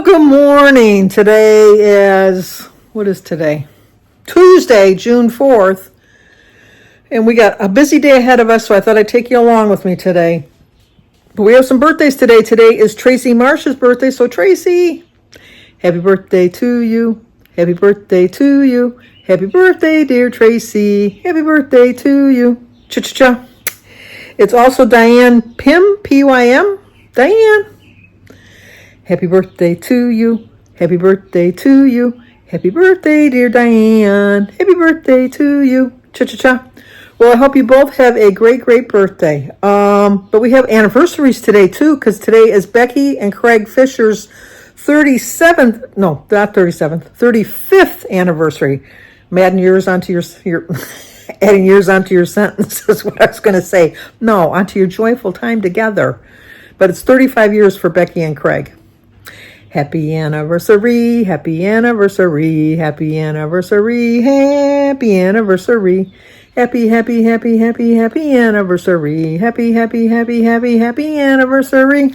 Good morning. Today is, what is today? Tuesday, June 4th. And we got a busy day ahead of us, so I thought I'd take you along with me today. But we have some birthdays today. Today is Tracy Marsh's birthday. So Tracy, happy birthday to you. Happy birthday to you. Happy birthday, dear Tracy. Happy birthday to you. Cha-cha-cha. It's also Diane Pym, P-Y-M. Diane. Happy birthday to you. Happy birthday to you. Happy birthday, dear Diane. Happy birthday to you. Cha-cha-cha. Well, I hope you both have a great, great birthday. But we have anniversaries today, too, because today is Becky and Craig Fisher's 35th anniversary. I'm adding years onto your adding years onto your sentence is what I was going to say. No, onto your joyful time together. But it's 35 years for Becky and Craig. Happy anniversary, happy anniversary, happy anniversary, happy anniversary. Happy, happy, happy, happy, happy anniversary. Happy, happy, happy, happy, happy anniversary.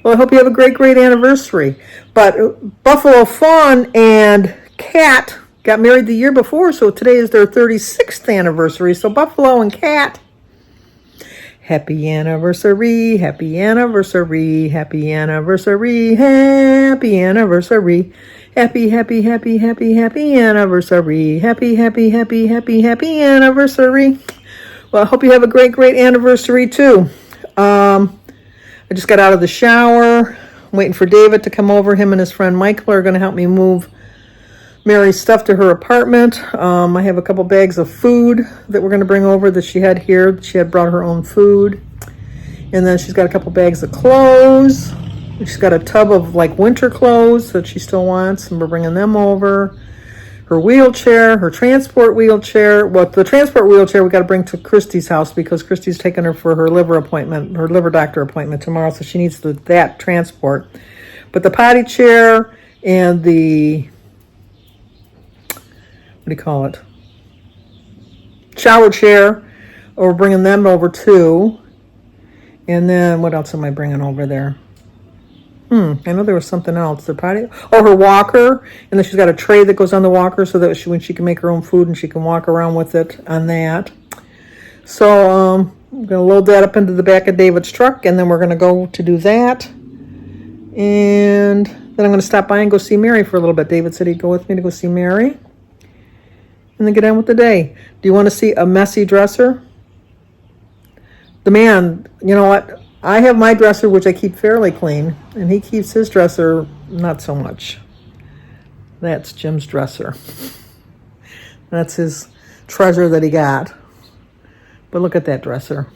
Well, I hope you have a great, great anniversary. But Buffalo Fawn and Cat got married the year before, so today is their 36th anniversary. So Buffalo and Cat, happy anniversary, happy anniversary, happy anniversary, happy anniversary. Happy, happy, happy, happy, happy anniversary. Happy, happy, happy, happy, happy anniversary. Well, I hope you have a great, great anniversary too. I just got out of the shower. I'm waiting for David to come over. Him and his friend Michael are going to help me move Mary's stuff to her apartment. I have a couple bags of food that we're going to bring over that she had here. She had brought her own food. And then she's got a couple bags of clothes. She's got a tub of like winter clothes that she still wants, and we're bringing them over. Her wheelchair, her transport wheelchair. Well, the transport wheelchair we got to bring to Christy's house because Christy's taking her for her liver appointment, her liver doctor appointment tomorrow, so she needs that transport. But the potty chair and the, what do you call it? Shower chair, we're bringing them over too. And then what else am I bringing over there? I know there was something else. The potty, her walker, and then she's got a tray that goes on the walker so that when she can make her own food and she can walk around with it on that. So I'm going to load that up into the back of David's truck, and then we're going to go to do that. And then I'm going to stop by and go see Mary for a little bit. David said he'd go with me to go see Mary. And then get on with the day. Do you want to see a messy dresser? The man, you know what? I have my dresser, which I keep fairly clean, and he keeps his dresser not so much. That's Jim's dresser. That's his treasure that he got. But look at that dresser.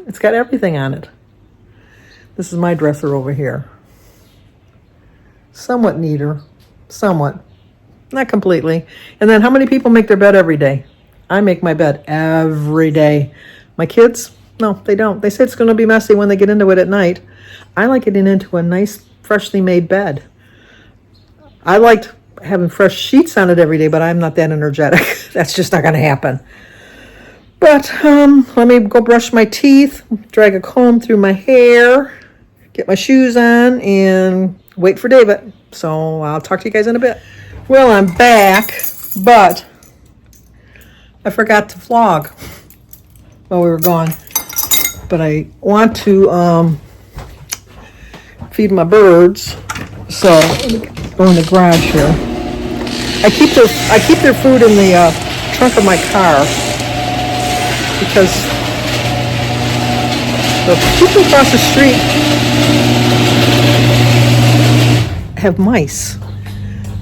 It's got everything on it. This is my dresser over here. Somewhat neater. Somewhat. Not completely. And then how many people make their bed every day? I make my bed every day. My kids? No, they don't. They say it's going to be messy when they get into it at night. I like getting into a nice, freshly made bed. I liked having fresh sheets on it every day, but I'm not that energetic. That's just not going to happen. But let me go brush my teeth, drag a comb through my hair, get my shoes on, and wait for David. So I'll talk to you guys in a bit. Well, I'm back, but I forgot to vlog while we were gone. But I want to feed my birds, so let me go in the garage here. I keep their food in the trunk of my car because the people across the street have mice.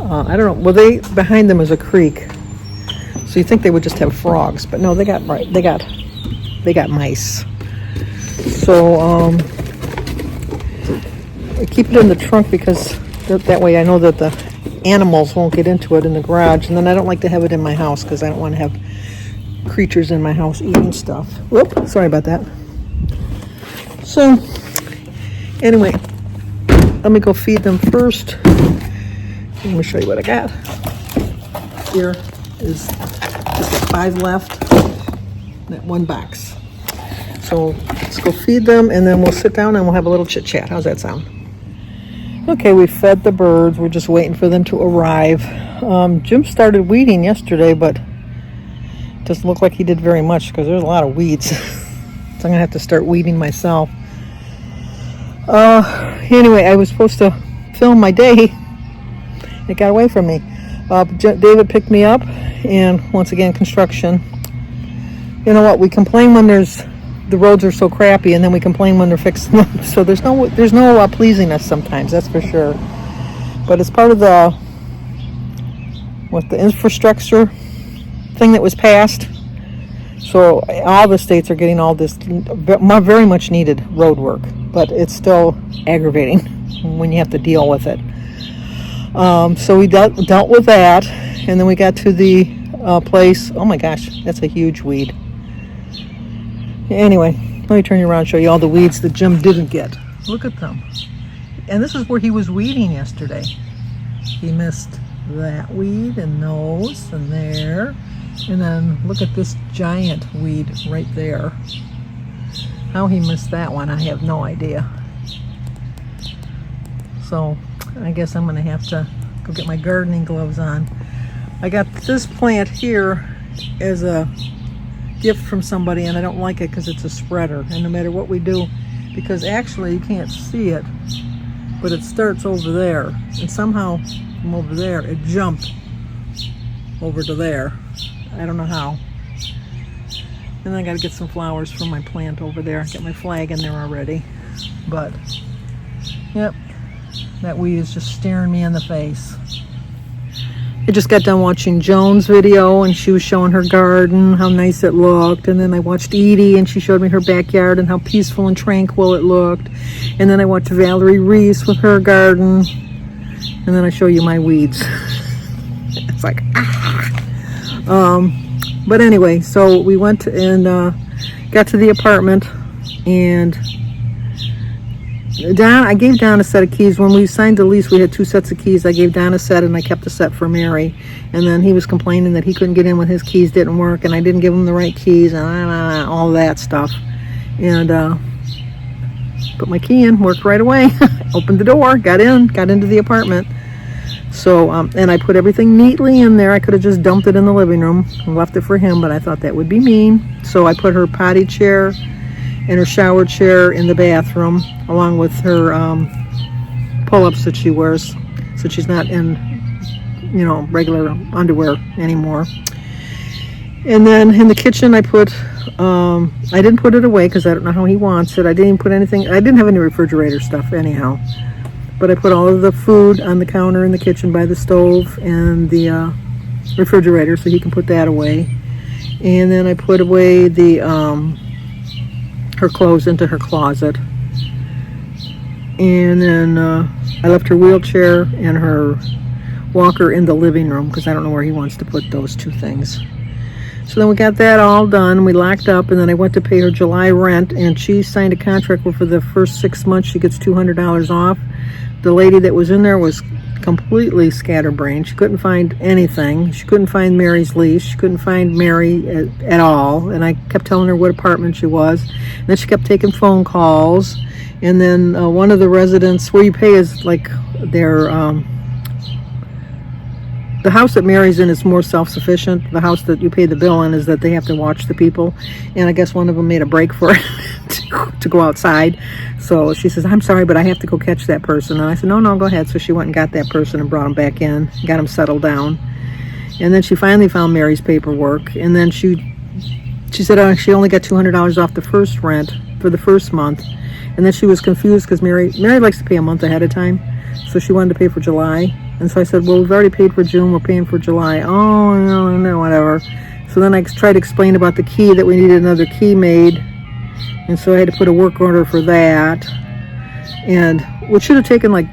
I don't know. Well, behind them is a creek, so you think they would just have frogs, but no, they got mice. So I keep it in the trunk because that way I know that the animals won't get into it in the garage. And then I don't like to have it in my house because I don't want to have creatures in my house eating stuff. Whoop, sorry about that. So anyway, let me go feed them first. Let me show you what I got. Here is just 5 left. That one box. So let's go feed them, and then we'll sit down and we'll have a little chit chat. How's that sound? Okay, we fed the birds. We're just waiting for them to arrive. Jim started weeding yesterday, but it doesn't look like he did very much because there's a lot of weeds. So I'm going to have to start weeding myself. Anyway, I was supposed to film my day. It got away from me. David picked me up, and once again, construction. You know what? We complain when the roads are so crappy, and then we complain when they're fixing them. So there's no pleasing us sometimes, that's for sure. But it's part of the infrastructure thing that was passed. So all the states are getting all this very much needed road work, but it's still aggravating when you have to deal with it. So we dealt with that, and then we got to the place. Oh my gosh, that's a huge weed. Anyway, let me turn you around and show you all the weeds that Jim didn't get. Look at them. And this is where he was weeding yesterday. He missed that weed and those and there. And then look at this giant weed right there. How he missed that one, I have no idea. So I guess I'm going to have to go get my gardening gloves on. I got this plant here as a gift from somebody, and I don't like it because it's a spreader. And no matter what we do, because actually you can't see it, but it starts over there. And somehow from over there, it jumped over to there. I don't know how. And then I got to get some flowers from my plant over there. Get my flag in there already. But, yep, that weed is just staring me in the face. I just got done watching Joan's video, and she was showing her garden, how nice it looked. And then I watched Edie, and she showed me her backyard and how peaceful and tranquil it looked. And then I watched Valerie Reese with her garden. And then I show you my weeds. It's like, but anyway, so we went and got to the apartment, and I gave Don a set of keys. When we signed the lease, we had 2 sets of keys. I gave Don a set, and I kept a set for Mary. And then he was complaining that he couldn't get in when his keys didn't work, and I didn't give him the right keys, and all that stuff. And put my key in, worked right away. Opened the door, got into the apartment. So, and I put everything neatly in there. I could have just dumped it in the living room and left it for him, but I thought that would be mean. So I put her potty chair and her shower chair in the bathroom, along with her pull-ups that she wears, so she's not in, regular underwear anymore. And then in the kitchen, I put, I didn't put it away because I don't know how he wants it. I didn't put anything, I didn't have any refrigerator stuff anyhow. But I put all of the food on the counter in the kitchen by the stove and the refrigerator, so he can put that away. And then I put away the her clothes into her closet. And then I left her wheelchair and her walker in the living room because I don't know where he wants to put those 2 things. So then we got that all done. We locked up, and then I went to pay her July rent, and she signed a contract where for the first 6 months she gets $200 off. The lady that was in there was completely scatterbrained. She couldn't find anything. She couldn't find Mary's lease. She couldn't find Mary at all. And I kept telling her what apartment she was. And then she kept taking phone calls. And then one of the residents, where you pay is like their, the house that Mary's in is more self-sufficient. The house that you pay the bill in is that they have to watch the people. And I guess one of them made a break for it to go outside. So she says, I'm sorry, but I have to go catch that person. And I said, no, go ahead. So she went and got that person and brought him back in, got him settled down. And then she finally found Mary's paperwork. And then she said she only got $200 off the first rent for the first month. And then she was confused because Mary likes to pay a month ahead of time. So she wanted to pay for July. And so I said, well, we've already paid for June. We're paying for July. Oh, no, whatever. So then I tried to explain about the key, that we needed another key made. And so I had to put a work order for that. And what should have taken like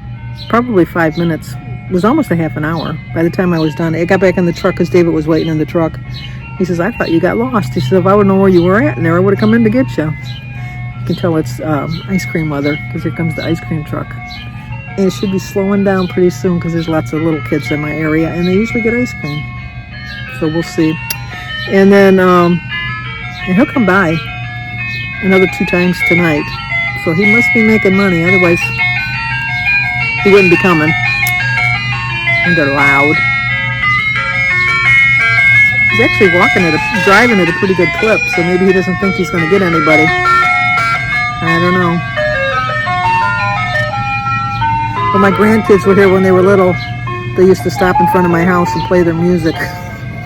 probably 5 minutes was almost a half an hour by the time I was done. I got back in the truck because David was waiting in the truck. He says, I thought you got lost. He said, if I would know where you were at in there, I would have come in to get you. You can tell it's ice cream weather because here comes the ice cream truck. And it should be slowing down pretty soon because there's lots of little kids in my area and they usually get ice cream. So we'll see. And then and he'll come by another 2 times tonight. So he must be making money. Otherwise, he wouldn't be coming. And they're loud. He's actually driving at a pretty good clip, so maybe he doesn't think he's going to get anybody. I don't know. But my grandkids were here when they were little. They used to stop in front of my house and play their music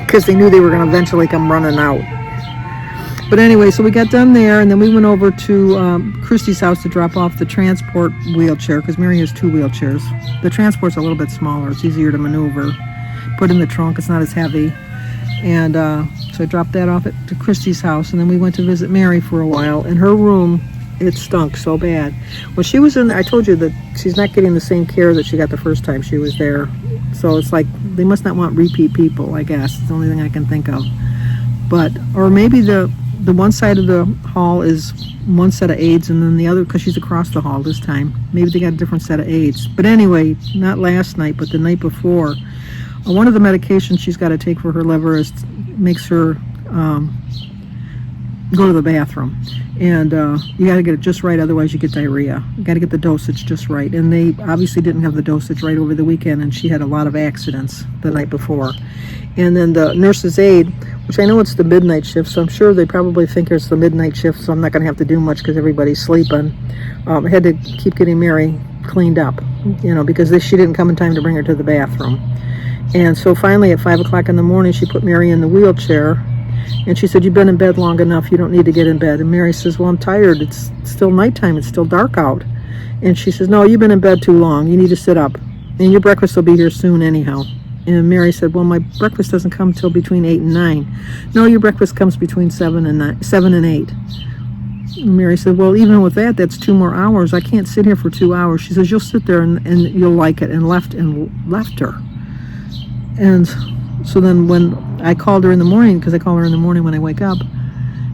because they knew they were going to eventually come running out. But anyway, so we got done there, and then we went over to Christy's house to drop off the transport wheelchair, because Mary has 2 wheelchairs. The transport's a little bit smaller. It's easier to maneuver. Put in the trunk. It's not as heavy. And so I dropped that off to Christy's house, and then we went to visit Mary for a while. In her room, it stunk so bad. When she was in there, I told you that she's not getting the same care that she got the first time she was there. So it's like they must not want repeat people, I guess. It's the only thing I can think of. But, or maybe the one side of the hall is one set of aides, and then the other, because she's across the hall this time, maybe they got a different set of aides. But anyway, not last night, but the night before, one of the medications she's got to take for her liver makes her go to the bathroom. And you got to get it just right, otherwise you get diarrhea. You got to get the dosage just right. And they obviously didn't have the dosage right over the weekend, and she had a lot of accidents the night before. And then the nurse's aide, which I know it's the midnight shift, so I'm sure they probably think it's the midnight shift, so I'm not going to have to do much because everybody's sleeping. I had to keep getting Mary cleaned up, because she didn't come in time to bring her to the bathroom. And so finally at 5 o'clock in the morning, she put Mary in the wheelchair, and she said, "You've been in bed long enough. You don't need to get in bed." And Mary says, "Well, I'm tired. It's still nighttime. It's still dark out." And she says, "No, you've been in bed too long. You need to sit up. And your breakfast will be here soon anyhow." And Mary said, "Well, my breakfast doesn't come till between 8 and 9. "No, your breakfast comes between 7 and 8. And Mary said, "Well, even with that, that's 2 more hours. I can't sit here for 2 hours." She says, "You'll sit there and you'll like it," and left her. And so then when I called her in the morning, because I call her in the morning when I wake up,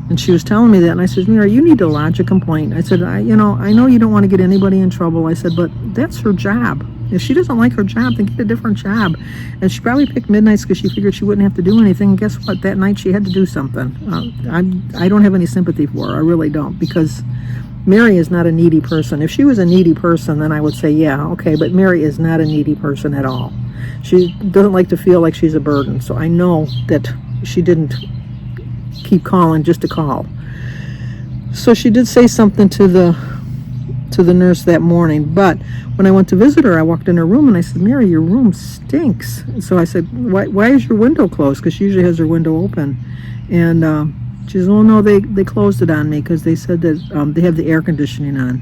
and she was telling me that, and I said, "Mary, you need to lodge a complaint." I said, I know you don't want to get anybody in trouble. I said, but that's her job. If she doesn't like her job, then get a different job. And she probably picked midnights because she figured she wouldn't have to do anything. And guess what? That night she had to do something. I don't have any sympathy for her. I really don't, because Mary is not a needy person. If she was a needy person, then I would say, yeah, okay, but Mary is not a needy person at all. She doesn't like to feel like she's a burden. So I know that she didn't keep calling just to call. So she did say something to the nurse that morning, but when I went to visit her, I walked in her room and I said, "Mary, your room stinks." And so I said, why is your window closed? Because she usually has her window open. And she says, "Oh no, they closed it on me because they said that they have the air conditioning on."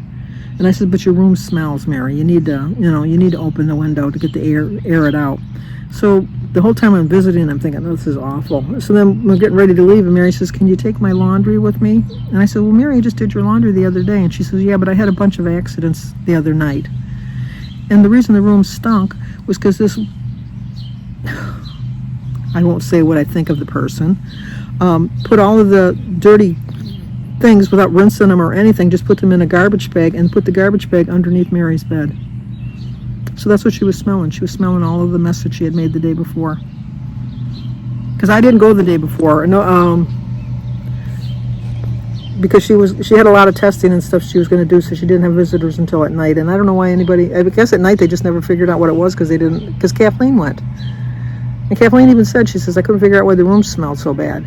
And I said, "But your room smells, Mary. You need to open the window to get the air it out." So the whole time I'm visiting, I'm thinking, "Oh, this is awful." So then we're getting ready to leave, and Mary says, "Can you take my laundry with me?" And I said, "Well, Mary, I just did your laundry the other day." And she says, "Yeah, but I had a bunch of accidents the other night." And the reason the room stunk was because this, I won't say what I think of the person, put all of the dirty things without rinsing them or anything, just put them in a garbage bag and put the garbage bag underneath Mary's bed. So that's what she was smelling. She was smelling all of the mess that she had made the day before. Because I didn't go the day before. No, because she had a lot of testing and stuff she was going to do, so she didn't have visitors until at night. And I don't know why I guess at night they just never figured out what it was because Kathleen went. And Kathleen even said, she says, "I couldn't figure out why the room smelled so bad."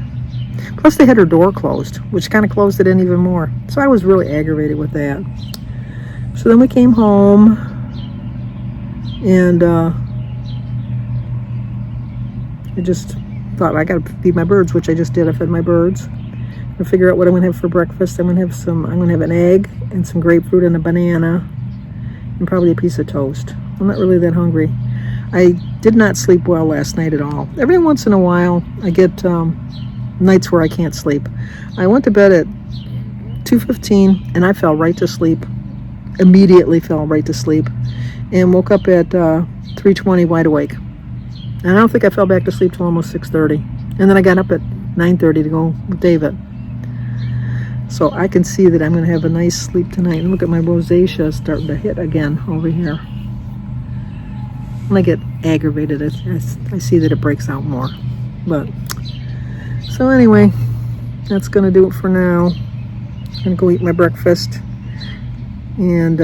Plus they had her door closed, which kind of closed it in even more. So I was really aggravated with that. So then we came home, and I just thought, I got to feed my birds, which I just did. I fed my birds. And figure out what I'm going to have for breakfast. I'm going to have an egg and some grapefruit and a banana and probably a piece of toast. I'm not really that hungry. I did not sleep well last night at all. Every once in a while, I get nights where I can't sleep. I went to bed at 2:15 and I fell right to sleep. Immediately fell right to sleep and woke up at 3:20 wide awake. And I don't think I fell back to sleep till almost 6:30. And then I got up at 9:30 to go with David. So I can see that I'm going to have a nice sleep tonight. And look at my rosacea starting to hit again over here. When I get aggravated, I see that it breaks out more. But so anyway, that's going to do it for now. I'm going to go eat my breakfast. And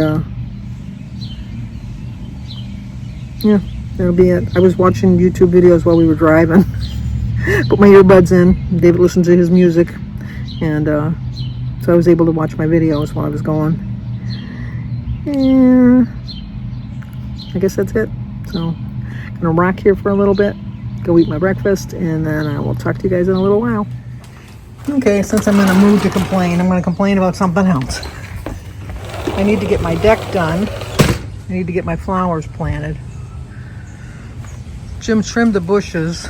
yeah, that'll be it. I was watching YouTube videos while we were driving. Put my earbuds in. David listened to his music. And so I was able to watch my videos while I was going. And I guess that's it. So I'm gonna rock here for a little bit, go eat my breakfast, and then I will talk to you guys in a little while. Okay, since I'm in a mood to complain, I'm gonna complain about something else. I need to get my deck done. I need to get my flowers planted. Jim trimmed the bushes,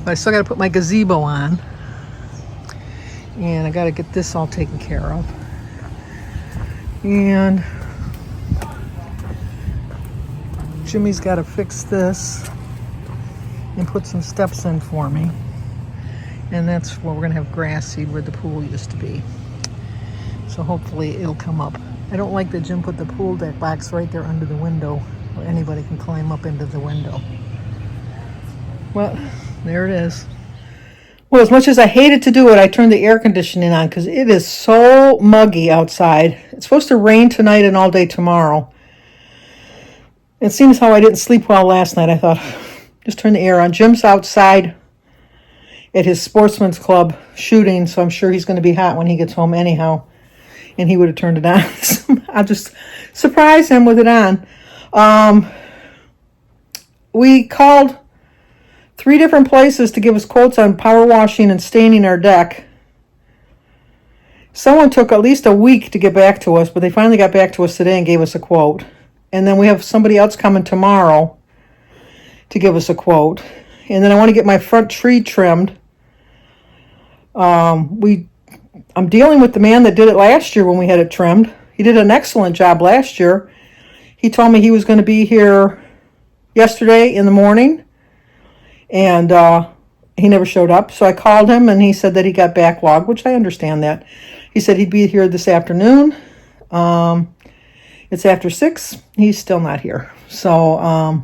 but I still gotta put my gazebo on. And I gotta get this all taken care of. And Jimmy's gotta fix this and put some steps in for me. And that's where we're gonna have grass seed where the pool used to be. So hopefully it'll come up. I don't like that Jim put the pool deck box right there under the window where anybody can climb up into the window. Well, there it is. Well, as much as I hated to do it, I turned the air conditioning on because it is so muggy outside. It's supposed to rain tonight and all day tomorrow. It seems how I didn't sleep well last night. I thought, just turn the air on. Jim's outside at his sportsman's club shooting, so I'm sure he's going to be hot when he gets home anyhow. And he would have turned it on. I'll just surprise him with it on. We called 3 different places to give us quotes on power washing and staining our deck. Someone took at least a week to get back to us, but they finally got back to us today and gave us a quote. And then we have somebody else coming tomorrow to give us a quote. And then I want to get my front tree trimmed. I'm dealing with the man that did it last year when we had it trimmed. He did an excellent job last year. He told me he was going to be here yesterday in the morning. And he never showed up. So I called him and he said that he got backlogged, which I understand that. He said he'd be here this afternoon. It's after 6. He's still not here. So I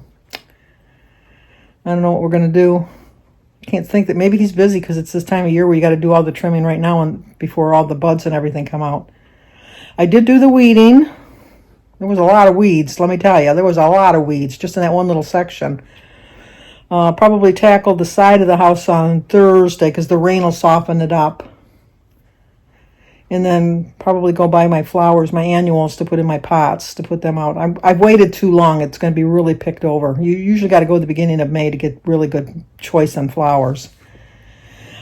don't know what we're going to do. I can't think that maybe he's busy because it's this time of year where you got to do all the trimming right now and before all the buds and everything come out. I did do the weeding. There was a lot of weeds, let me tell you. There was a lot of weeds just in that one little section. Probably tackled the side of the house on Thursday because the rain will soften it up. And then probably go buy my flowers, my annuals to put in my pots, to put them out. I've waited too long. It's going to be really picked over. You usually got to go at the beginning of May to get really good choice on flowers.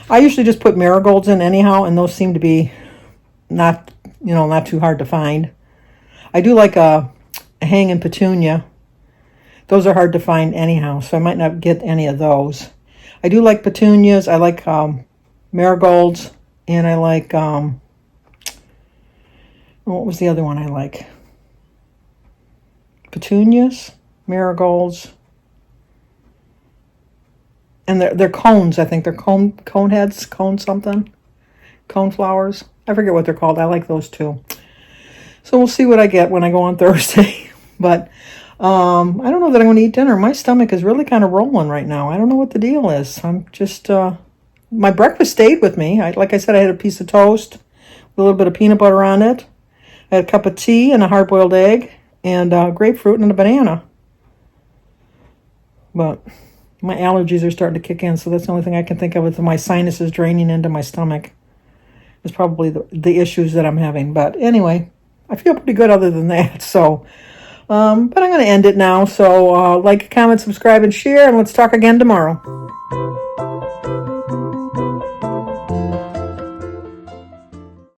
I usually just put marigolds in anyhow, and those seem to be not too hard to find. I do like a hanging petunia. Those are hard to find anyhow, so I might not get any of those. I do like petunias. I like marigolds, and I like... what was the other one I like? Petunias, marigolds, and they're cones. I think they're cone heads, cone something, cone flowers. I forget what they're called. I like those too. So we'll see what I get when I go on Thursday. But I don't know that I'm going to eat dinner. My stomach is really kind of rolling right now. I don't know what the deal is. I'm just my breakfast stayed with me. Like I said, I had a piece of toast with a little bit of peanut butter on it. I had a cup of tea and a hard-boiled egg and grapefruit and a banana. But my allergies are starting to kick in, so that's the only thing I can think of with my sinuses draining into my stomach. Is probably the issues that I'm having. But anyway, I feel pretty good other than that. So, but I'm going to end it now. So like, comment, subscribe, and share, and let's talk again tomorrow.